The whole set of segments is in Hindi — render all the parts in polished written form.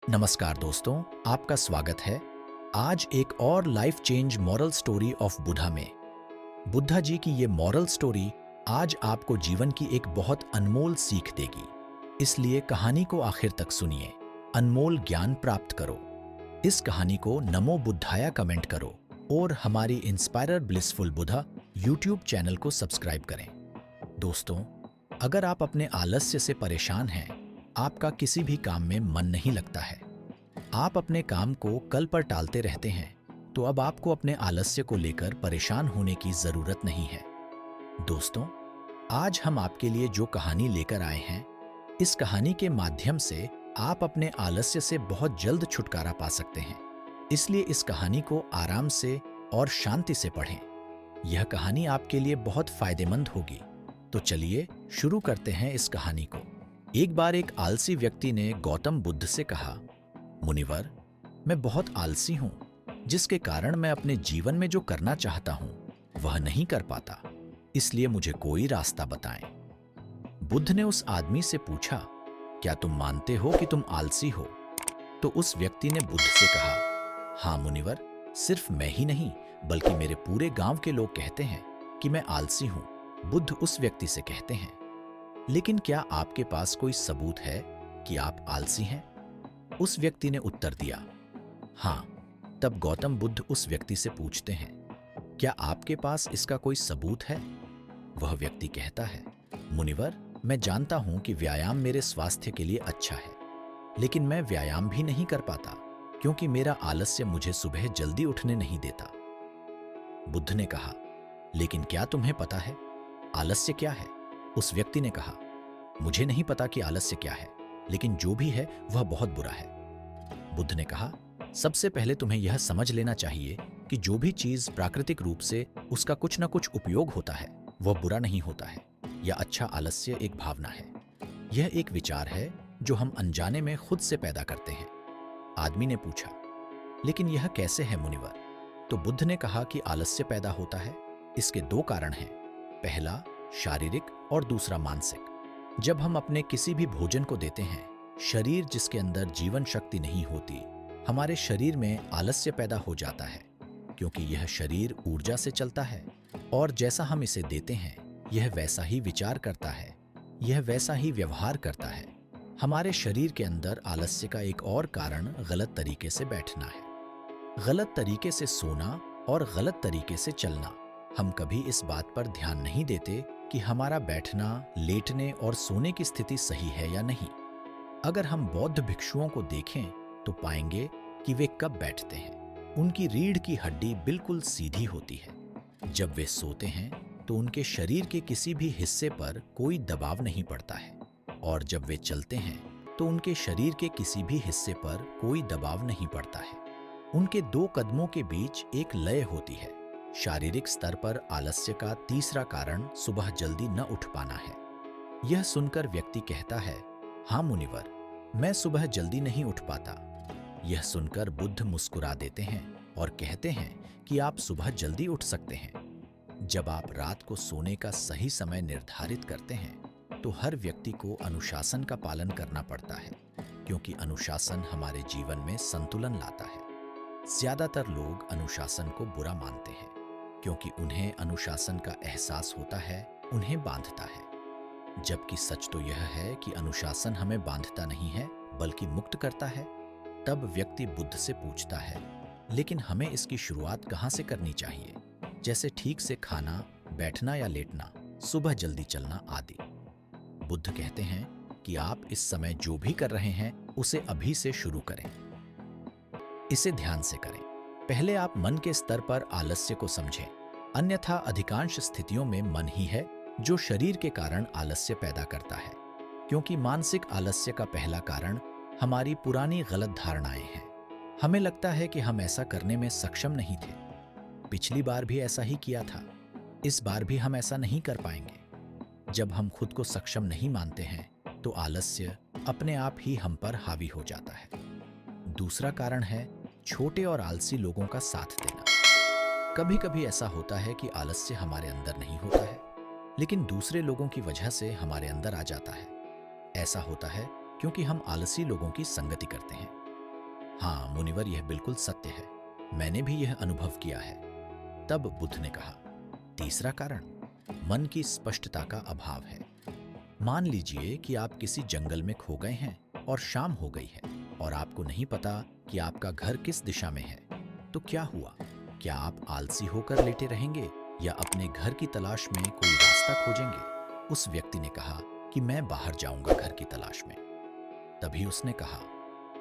नमस्कार दोस्तों, आपका स्वागत है। आज एक और life change moral story of Buddha में। बुद्धा जी की ये मॉरल स्टोरी आज आपको जीवन की एक बहुत अनमोल सीख देगी। इसलिए कहानी को आखिर तक सुनिए, अनमोल ज्ञान प्राप्त करो। इस कहानी को नमो बुद्धाया कमेंट करो और हमारी inspirer blissful Buddha YouTube channel को सब्सक्राइब करें। दोस्तों, अगर आप अपने आलस्य से परेशान हैं, आपका किसी भी काम में मन नहीं लगता है, आप अपने काम को कल पर टालते रहते हैं, तो अब आपको अपने आलस्य को लेकर परेशान होने की जरूरत नहीं है। दोस्तों, आज हम आपके लिए जो कहानी लेकर आए हैं, इस कहानी के माध्यम से आप अपने आलस्य से बहुत जल्द छुटकारा पा सकते हैं। इसलिए इस कहानी को आराम से और शांति से पढ़ें। यह कहानी आपके लिए बहुत फायदेमंद होगी। तो चलिए शुरू करते हैं इस कहानी को। एक बार एक आलसी व्यक्ति ने गौतम बुद्ध से कहा, मुनिवर, मैं बहुत आलसी हूं, जिसके कारण मैं अपने जीवन में जो करना चाहता हूं वह नहीं कर पाता, इसलिए मुझे कोई रास्ता बताएं। बुद्ध ने उस आदमी से पूछा, क्या तुम मानते हो कि तुम आलसी हो? तो उस व्यक्ति ने बुद्ध से कहा, हाँ मुनिवर, सिर्फ मैं ही नहीं बल्कि मेरे पूरे गांव के लोग कहते हैं कि मैं आलसी हूं। बुद्ध उस व्यक्ति से कहते हैं, लेकिन क्या आपके पास कोई सबूत है कि आप आलसी हैं? उस व्यक्ति ने उत्तर दिया, हाँ। तब गौतम बुद्ध उस व्यक्ति से पूछते हैं, क्या आपके पास इसका कोई सबूत है? वह व्यक्ति कहता है, मुनिवर, मैं जानता हूं कि व्यायाम मेरे स्वास्थ्य के लिए अच्छा है, लेकिन मैं व्यायाम भी नहीं कर पाता क्योंकि मेरा आलस्य मुझे सुबह जल्दी उठने नहीं देता। बुद्ध ने कहा, लेकिन क्या तुम्हें पता है आलस्य क्या है? उस व्यक्ति ने कहा, मुझे नहीं पता कि आलस्य क्या है, लेकिन जो भी है वह बहुत बुरा है। बुद्ध ने कहा, सबसे पहले तुम्हें यह समझ लेना चाहिए कि जो भी चीज प्राकृतिक रूप से उसका कुछ न कुछ उपयोग होता है वह बुरा नहीं होता है, या अच्छा आलस्य एक भावना है। यह एक विचार है जो हम अनजाने में खुद से पैदा करते हैं। आदमी ने पूछा, लेकिन यह कैसे है मुनिवर? तो बुद्ध ने कहा कि आलस्य पैदा होता है, इसके दो कारण हैं, पहला शारीरिक और दूसरा मानसिक। जब हम अपने किसी भी भोजन को देते हैं, शरीर जिसके अंदर जीवन शक्ति नहीं होती, हमारे शरीर में आलस्य पैदा हो जाता है, क्योंकि यह शरीर ऊर्जा से चलता है और जैसा हम इसे देते हैं यह वैसा ही विचार करता है, यह वैसा ही व्यवहार करता है। हमारे शरीर के अंदर आलस्य का एक और कारण गलत तरीके से बैठना है, गलत तरीके से सोना और गलत तरीके से चलना। हम कभी इस बात पर ध्यान नहीं देते कि हमारा बैठना, लेटने और सोने की स्थिति सही है या नहीं। अगर हम बौद्ध भिक्षुओं को देखें तो पाएंगे कि वे कब बैठते हैं, उनकी रीढ़ की हड्डी बिल्कुल सीधी होती है। जब वे सोते हैं तो उनके शरीर के किसी भी हिस्से पर कोई दबाव नहीं पड़ता है, और जब वे चलते हैं तो उनके शरीर के किसी भी हिस्से पर कोई दबाव नहीं पड़ता है। उनके दो कदमों के बीच एक लय होती है। शारीरिक स्तर पर आलस्य का तीसरा कारण सुबह जल्दी न उठ पाना है। यह सुनकर व्यक्ति कहता है, हाँ मुनिवर, मैं सुबह जल्दी नहीं उठ पाता। यह सुनकर बुद्ध मुस्कुरा देते हैं और कहते हैं कि आप सुबह जल्दी उठ सकते हैं। जब आप रात को सोने का सही समय निर्धारित करते हैं तो हर व्यक्ति को अनुशासन का पालन करना पड़ता है, क्योंकि अनुशासन हमारे जीवन में संतुलन लाता है। ज्यादातर लोग अनुशासन को बुरा मानते हैं, क्योंकि उन्हें अनुशासन का एहसास होता है, उन्हें बांधता है। जबकि सच तो यह है कि अनुशासन हमें बांधता नहीं है बल्कि मुक्त करता है। तब व्यक्ति बुद्ध से पूछता है, लेकिन हमें इसकी शुरुआत कहाँ से करनी चाहिए, जैसे ठीक से खाना, बैठना या लेटना, सुबह जल्दी चलना आदि। बुद्ध कहते हैं कि आप इस समय जो भी कर रहे हैं उसे अभी से शुरू करें। इसे ध्यान से करें। पहले आप मन के स्तर पर आलस्य को समझें, अन्यथा अधिकांश स्थितियों में मन ही है जो शरीर के कारण आलस्य पैदा करता है, क्योंकि मानसिक आलस्य का पहला कारण हमारी पुरानी गलत धारणाएं हैं। हमें लगता है कि हम ऐसा करने में सक्षम नहीं थे, पिछली बार भी ऐसा ही किया था, इस बार भी हम ऐसा नहीं कर पाएंगे। जब हम खुद को सक्षम नहीं मानते हैं तो आलस्य अपने आप ही हम पर हावी हो जाता है। दूसरा कारण है छोटे और आलसी लोगों का साथ देना। कभी कभी ऐसा होता है कि आलस्य हमारे अंदर नहीं होता है, लेकिन दूसरे लोगों की वजह से हमारे अंदर आ जाता है। ऐसा होता है क्योंकि हम आलसी लोगों की संगति करते हैं। हाँ मुनिवर, यह बिल्कुल सत्य है, मैंने भी यह अनुभव किया है। तब बुद्ध ने कहा, तीसरा कारण मन की स्पष्टता का अभाव है। मान लीजिए कि आप किसी जंगल में खो गए हैं और शाम हो गई है और आपको नहीं पता कि आपका घर किस दिशा में है। तो क्या हुआ? क्या आप आलसी होकर लेटे रहेंगे या अपने घर की तलाश में कोई रास्ता खोजेंगे? उस व्यक्ति ने कहा कि मैं बाहर जाऊंगा घर की तलाश में। तभी उसने कहा,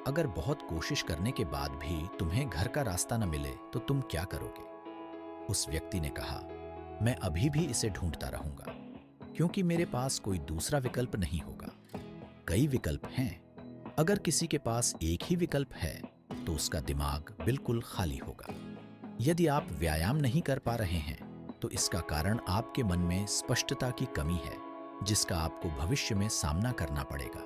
अगर बहुत कोशिश करने के बाद भी तुम्हें घर का रास्ता न मिले तो तुम क्या करोगे? उस व्यक्ति ने कहा, मैं अभी भी इसे ढूंढता रहूंगा, क्योंकि मेरे पास कोई दूसरा विकल्प नहीं होगा। कई विकल्प हैं। अगर किसी के पास एक ही विकल्प है तो उसका दिमाग बिल्कुल खाली होगा। यदि आप व्यायाम नहीं कर पा रहे हैं तो इसका कारण आपके मन में स्पष्टता की कमी है, जिसका आपको भविष्य में सामना करना पड़ेगा।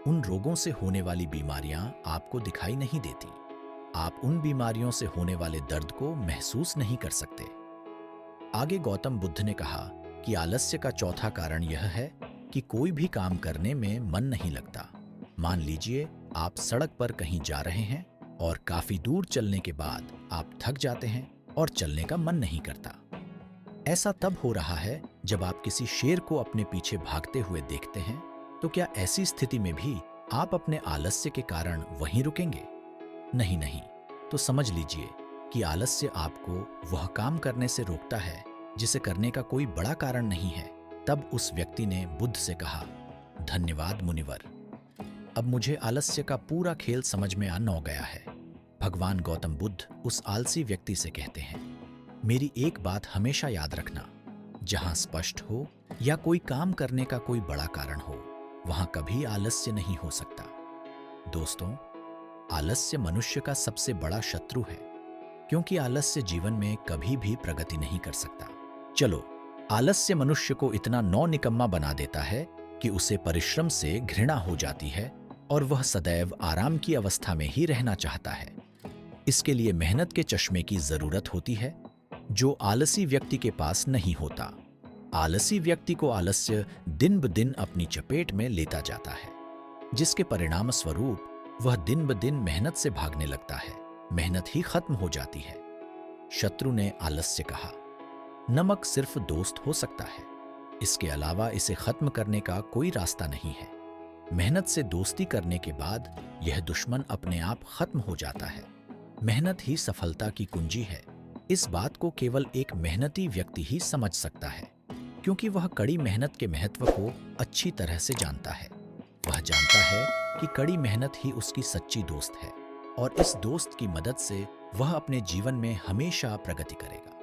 उन रोगों से होने वाली बीमारियां आपको दिखाई नहीं देती। आप उन बीमारियों से होने वाले दर्द को महसूस नहीं कर सकते। आगे गौतम बुद्ध ने कहा कि आलस्य का चौथा कारण यह है कि कोई भी काम करने में मन नहीं लगता। मान लीजिए आप सड़क पर कहीं जा रहे हैं और काफी दूर चलने के बाद आप थक जाते हैं और चलने का मन नहीं करता। ऐसा तब हो रहा है जब आप किसी शेर को अपने पीछे भागते हुए देखते हैं। तो क्या ऐसी स्थिति में भी आप अपने आलस्य के कारण वहीं रुकेंगे? नहीं नहीं। तो समझ लीजिए कि आलस्य आपको वह काम करने से रोकता है जिसे करने का कोई बड़ा कारण नहीं है। तब उस व्यक्ति ने बुद्ध से कहा, धन्यवाद मुनिवर, अब मुझे आलस्य का पूरा खेल समझ में आ गया है। भगवान गौतम बुद्ध उस आलसी व्यक्ति से कहते हैं, मेरी एक बात हमेशा याद रखना, जहां स्पष्ट हो या कोई काम करने का कोई बड़ा कारण हो, वहां कभी आलस्य नहीं हो सकता। दोस्तों, आलस्य मनुष्य का सबसे बड़ा शत्रु है, क्योंकि आलस्य जीवन में कभी भी प्रगति नहीं कर सकता। चलो, आलस्य मनुष्य को इतना निकम्मा बना देता है कि उसे परिश्रम से घृणा हो जाती है और वह सदैव आराम की अवस्था में ही रहना चाहता है। इसके लिए मेहनत के चश्मे की जरूरत होती है, जो आलसी व्यक्ति के पास नहीं होता। आलसी व्यक्ति को आलस्य दिन ब दिन अपनी चपेट में लेता जाता है, जिसके परिणाम स्वरूप वह दिन ब दिन मेहनत से भागने लगता है। मेहनत ही खत्म हो जाती है। शत्रु ने आलस्य कहा, नमक सिर्फ दोस्त हो सकता है, इसके अलावा इसे खत्म करने का कोई रास्ता नहीं है। मेहनत से दोस्ती करने के बाद यह दुश्मन अपने आप खत्म हो जाता है। मेहनत ही सफलता की कुंजी है। इस बात को केवल एक मेहनती व्यक्ति ही समझ सकता है, क्योंकि वह कड़ी मेहनत के महत्व को अच्छी तरह से जानता है। वह जानता है कि कड़ी मेहनत ही उसकी सच्ची दोस्त है और इस दोस्त की मदद से वह अपने जीवन में हमेशा प्रगति करेगा।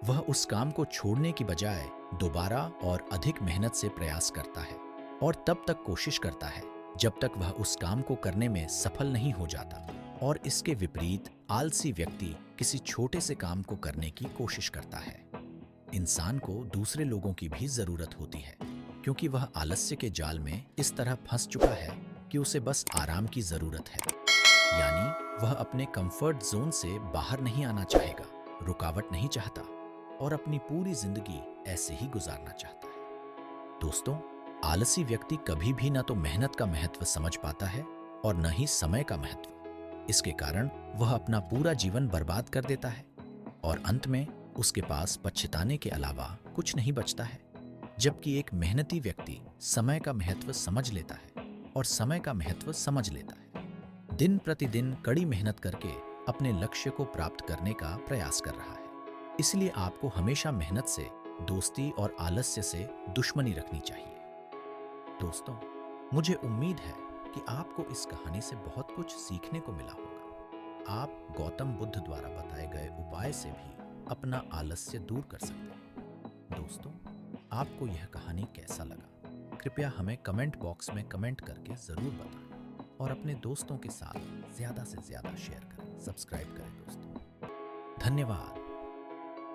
वह उस काम को छोड़ने की बजाय दोबारा और अधिक मेहनत से प्रयास करता है और तब तक कोशिश करता है जब तक वह उस काम को करने में सफल नहीं हो जाता। और इसके विपरीत आलसी व्यक्ति किसी छोटे से काम को करने की कोशिश करता है। इंसान को दूसरे लोगों की भी जरूरत होती है, क्योंकि वह आलस्य के जाल में इस तरह फंस चुका है कि उसे बस आराम की जरूरत है। यानी वह अपने कंफर्ट जोन से बाहर नहीं आना चाहेगा, रुकावट नहीं चाहता और अपनी पूरी जिंदगी ऐसे ही गुजारना चाहता है। दोस्तों, आलसी व्यक्ति कभी भी न तो मेहनत का महत्व समझ पाता है और न ही समय का महत्व। इसके कारण वह अपना पूरा जीवन बर्बाद कर देता है और अंत में उसके पास पछताने के अलावा कुछ नहीं बचता है। जबकि एक मेहनती व्यक्ति समय का महत्व समझ लेता है और समय का महत्व समझ लेता है। दिन प्रतिदिन कड़ी मेहनत करके अपने लक्ष्य को प्राप्त करने का प्रयास कर रहा है। इसलिए आपको हमेशा मेहनत से दोस्ती और आलस्य से दुश्मनी रखनी चाहिए। दोस्तों, मुझे उम्मीद है कि आपको इस कहानी से बहुत कुछ सीखने को मिला होगा। आप गौतम बुद्ध द्वारा बताए गए उपाय से भी अपना आलस्य दूर कर सकते हैं। दोस्तों, आपको यह कहानी कैसा लगा? कृपया हमें कमेंट बॉक्स में कमेंट करके जरूर बताएं और अपने दोस्तों के साथ ज्यादा से ज्यादा शेयर करें, सब्सक्राइब करें। दोस्तों, धन्यवाद।